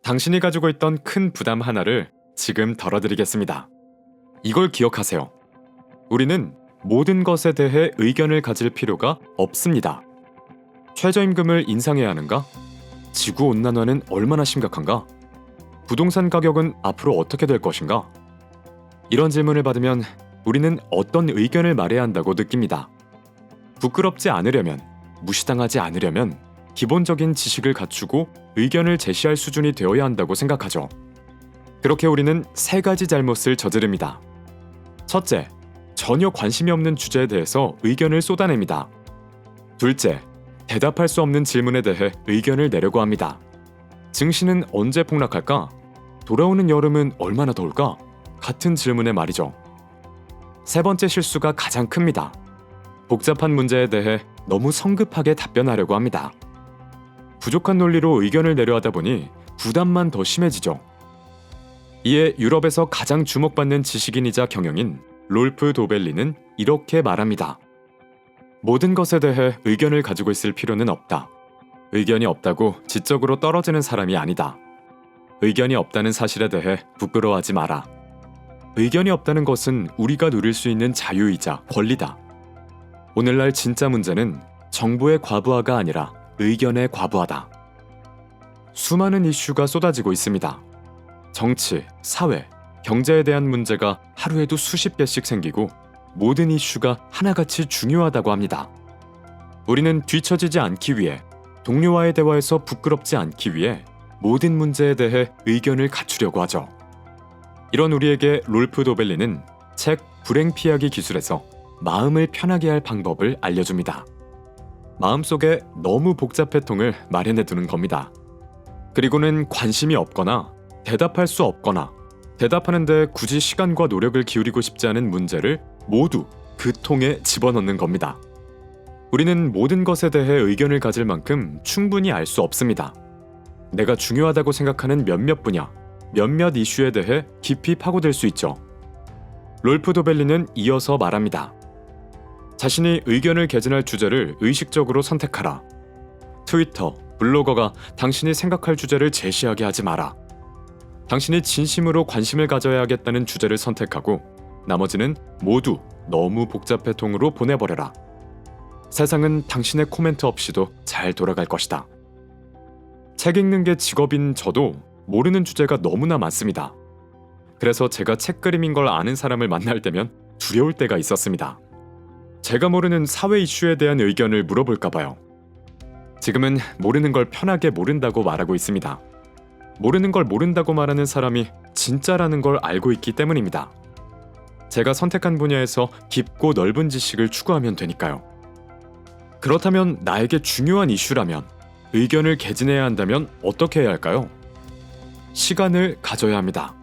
당신이 가지고 있던 큰 부담 하나를 지금 덜어드리겠습니다. 이걸 기억하세요. 우리는 모든 것에 대해 의견을 가질 필요가 없습니다. 최저임금을 인상해야 하는가? 지구온난화는 얼마나 심각한가? 부동산 가격은 앞으로 어떻게 될 것인가? 이런 질문을 받으면 우리는 어떤 의견을 말해야 한다고 느낍니다. 부끄럽지 않으려면, 무시당하지 않으려면 기본적인 지식을 갖추고 의견을 제시할 수준이 되어야 한다고 생각하죠. 그렇게 우리는 3가지 잘못을 저지릅니다. 첫째, 전혀 관심이 없는 주제에 대해서 의견을 쏟아냅니다. 둘째, 대답할 수 없는 질문에 대해 의견을 내려고 합니다. 증시는 언제 폭락할까? 돌아오는 여름은 얼마나 더울까? 같은 질문에 말이죠. 세 번째 실수가 가장 큽니다. 복잡한 문제에 대해 너무 성급하게 답변하려고 합니다. 부족한 논리로 의견을 내려 하다 보니 부담만 더 심해지죠. 이에 유럽에서 가장 주목받는 지식인이자 경영인 롤프 도벨리는 이렇게 말합니다. 모든 것에 대해 의견을 가지고 있을 필요는 없다. 의견이 없다고 지적으로 떨어지는 사람이 아니다. 의견이 없다는 사실에 대해 부끄러워하지 마라. 의견이 없다는 것은 우리가 누릴 수 있는 자유이자 권리다. 오늘날 진짜 문제는 정보의 과부하가 아니라 의견의 과부하다. 수많은 이슈가 쏟아지고 있습니다. 정치, 사회, 경제에 대한 문제가 하루에도 수십 개씩 생기고 모든 이슈가 하나같이 중요하다고 합니다. 우리는 뒤처지지 않기 위해, 동료와의 대화에서 부끄럽지 않기 위해 모든 문제에 대해 의견을 갖추려고 하죠. 이런 우리에게 롤프 도벨리는 책 불행 피하기 기술에서 마음을 편하게 할 방법을 알려줍니다. 마음속에 너무 복잡해 통을 마련해 두는 겁니다. 그리고는 관심이 없거나 대답할 수 없거나 대답하는데 굳이 시간과 노력을 기울이고 싶지 않은 문제를 모두 그 통에 집어넣는 겁니다. 우리는 모든 것에 대해 의견을 가질 만큼 충분히 알 수 없습니다. 내가 중요하다고 생각하는 몇몇 분야, 몇몇 이슈에 대해 깊이 파고들 수 있죠. 롤프 도벨리는 이어서 말합니다. 자신이 의견을 개진할 주제를 의식적으로 선택하라. 트위터, 블로거가 당신이 생각할 주제를 제시하게 하지 마라. 당신이 진심으로 관심을 가져야 하겠다는 주제를 선택하고 나머지는 모두 너무 복잡해 통으로 보내버려라. 세상은 당신의 코멘트 없이도 잘 돌아갈 것이다. 책 읽는 게 직업인 저도 모르는 주제가 너무나 많습니다. 그래서 제가 책그림인 걸 아는 사람을 만날 때면 두려울 때가 있었습니다. 제가 모르는 사회 이슈에 대한 의견을 물어볼까 봐요. 지금은 모르는 걸 편하게 모른다고 말하고 있습니다. 모르는 걸 모른다고 말하는 사람이 진짜라는 걸 알고 있기 때문입니다. 제가 선택한 분야에서 깊고 넓은 지식을 추구하면 되니까요. 그렇다면 나에게 중요한 이슈라면, 의견을 개진해야 한다면 어떻게 해야 할까요? 시간을 가져야 합니다.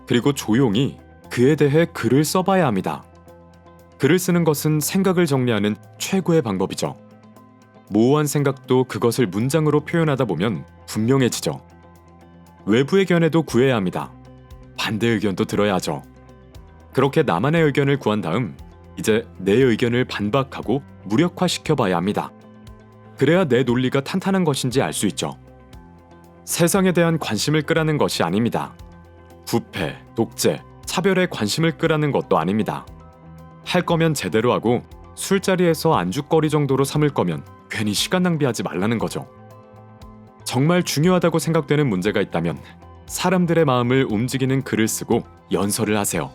그리고 조용히 그에 대해 글을 써봐야 합니다. 글을 쓰는 것은 생각을 정리하는 최고의 방법이죠. 모호한 생각도 그것을 문장으로 표현하다 보면 분명해지죠. 외부의 견해도 구해야 합니다. 반대 의견도 들어야 하죠. 그렇게 나만의 의견을 구한 다음 이제 내 의견을 반박하고 무력화시켜 봐야 합니다. 그래야 내 논리가 탄탄한 것인지 알 수 있죠. 세상에 대한 관심을 끄라는 것이 아닙니다. 부패, 독재, 차별에 관심을 끄라는 것도 아닙니다. 할 거면 제대로 하고 술자리에서 안주거리 정도로 삼을 거면 괜히 시간 낭비하지 말라는 거죠. 정말 중요하다고 생각되는 문제가 있다면 사람들의 마음을 움직이는 글을 쓰고 연설을 하세요.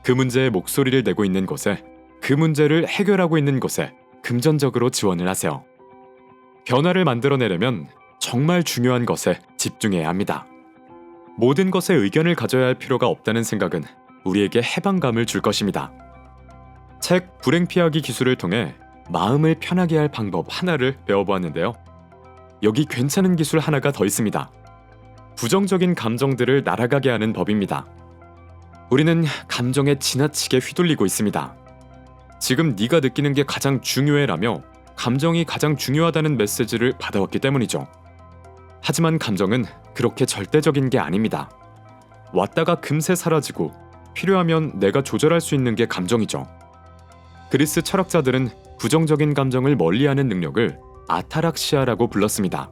그 문제에 목소리를 내고 있는 곳에, 그 문제를 해결하고 있는 곳에 금전적으로 지원을 하세요. 변화를 만들어내려면 정말 중요한 것에 집중해야 합니다. 모든 것에 의견을 가져야 할 필요가 없다는 생각은 우리에게 해방감을 줄 것입니다. 책 불행 피하기 기술을 통해 마음을 편하게 할 방법 하나를 배워보았는데요. 여기 괜찮은 기술 하나가 더 있습니다. 부정적인 감정들을 날아가게 하는 법입니다. 우리는 감정에 지나치게 휘둘리고 있습니다. 지금 네가 느끼는 게 가장 중요해라며 감정이 가장 중요하다는 메시지를 받아왔기 때문이죠. 하지만 감정은 그렇게 절대적인 게 아닙니다. 왔다가 금세 사라지고 필요하면 내가 조절할 수 있는 게 감정이죠. 그리스 철학자들은 부정적인 감정을 멀리하는 능력을 아타락시아라고 불렀습니다.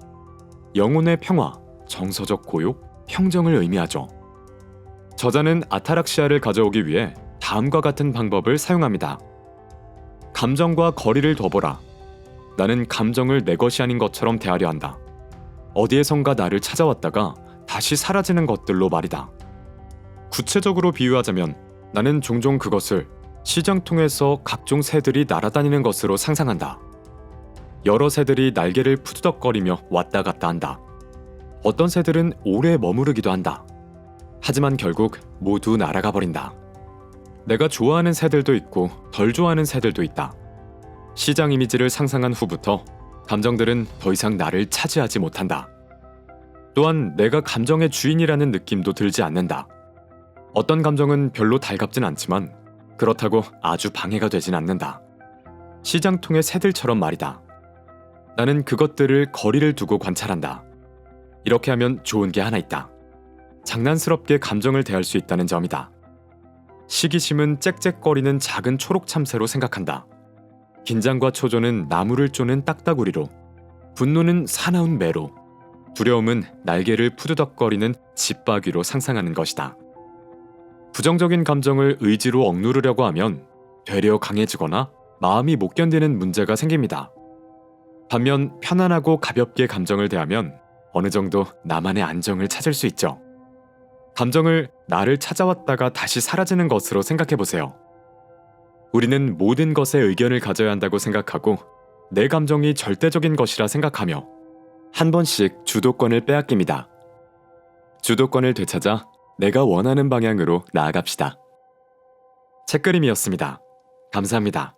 영혼의 평화, 정서적 고욕, 평정을 의미하죠. 저자는 아타락시아를 가져오기 위해 다음과 같은 방법을 사용합니다. 감정과 거리를 둬보라. 나는 감정을 내 것이 아닌 것처럼 대하려 한다. 어디에선가 나를 찾아왔다가 다시 사라지는 것들로 말이다. 구체적으로 비유하자면 나는 종종 그것을 시장통에서 각종 새들이 날아다니는 것으로 상상한다. 여러 새들이 날개를 푸드덕거리며 왔다 갔다 한다. 어떤 새들은 오래 머무르기도 한다. 하지만 결국 모두 날아가 버린다. 내가 좋아하는 새들도 있고 덜 좋아하는 새들도 있다. 시장 이미지를 상상한 후부터 감정들은 더 이상 나를 차지하지 못한다. 또한 내가 감정의 주인이라는 느낌도 들지 않는다. 어떤 감정은 별로 달갑진 않지만 그렇다고 아주 방해가 되진 않는다. 시장통의 새들처럼 말이다. 나는 그것들을 거리를 두고 관찰한다. 이렇게 하면 좋은 게 하나 있다. 장난스럽게 감정을 대할 수 있다는 점이다. 시기심은 짹짹거리는 작은 초록 참새로 생각한다. 긴장과 초조는 나무를 쪼는 딱따구리로, 분노는 사나운 매로, 두려움은 날개를 푸드덕거리는 집바귀로 상상하는 것이다. 부정적인 감정을 의지로 억누르려고 하면 되려 강해지거나 마음이 못 견디는 문제가 생깁니다. 반면 편안하고 가볍게 감정을 대하면 어느 정도 나만의 안정을 찾을 수 있죠. 감정을 나를 찾아왔다가 다시 사라지는 것으로 생각해보세요. 우리는 모든 것에 의견을 가져야 한다고 생각하고 내 감정이 절대적인 것이라 생각하며 한 번씩 주도권을 빼앗깁니다. 주도권을 되찾아 내가 원하는 방향으로 나아갑시다. 책그림이었습니다. 감사합니다.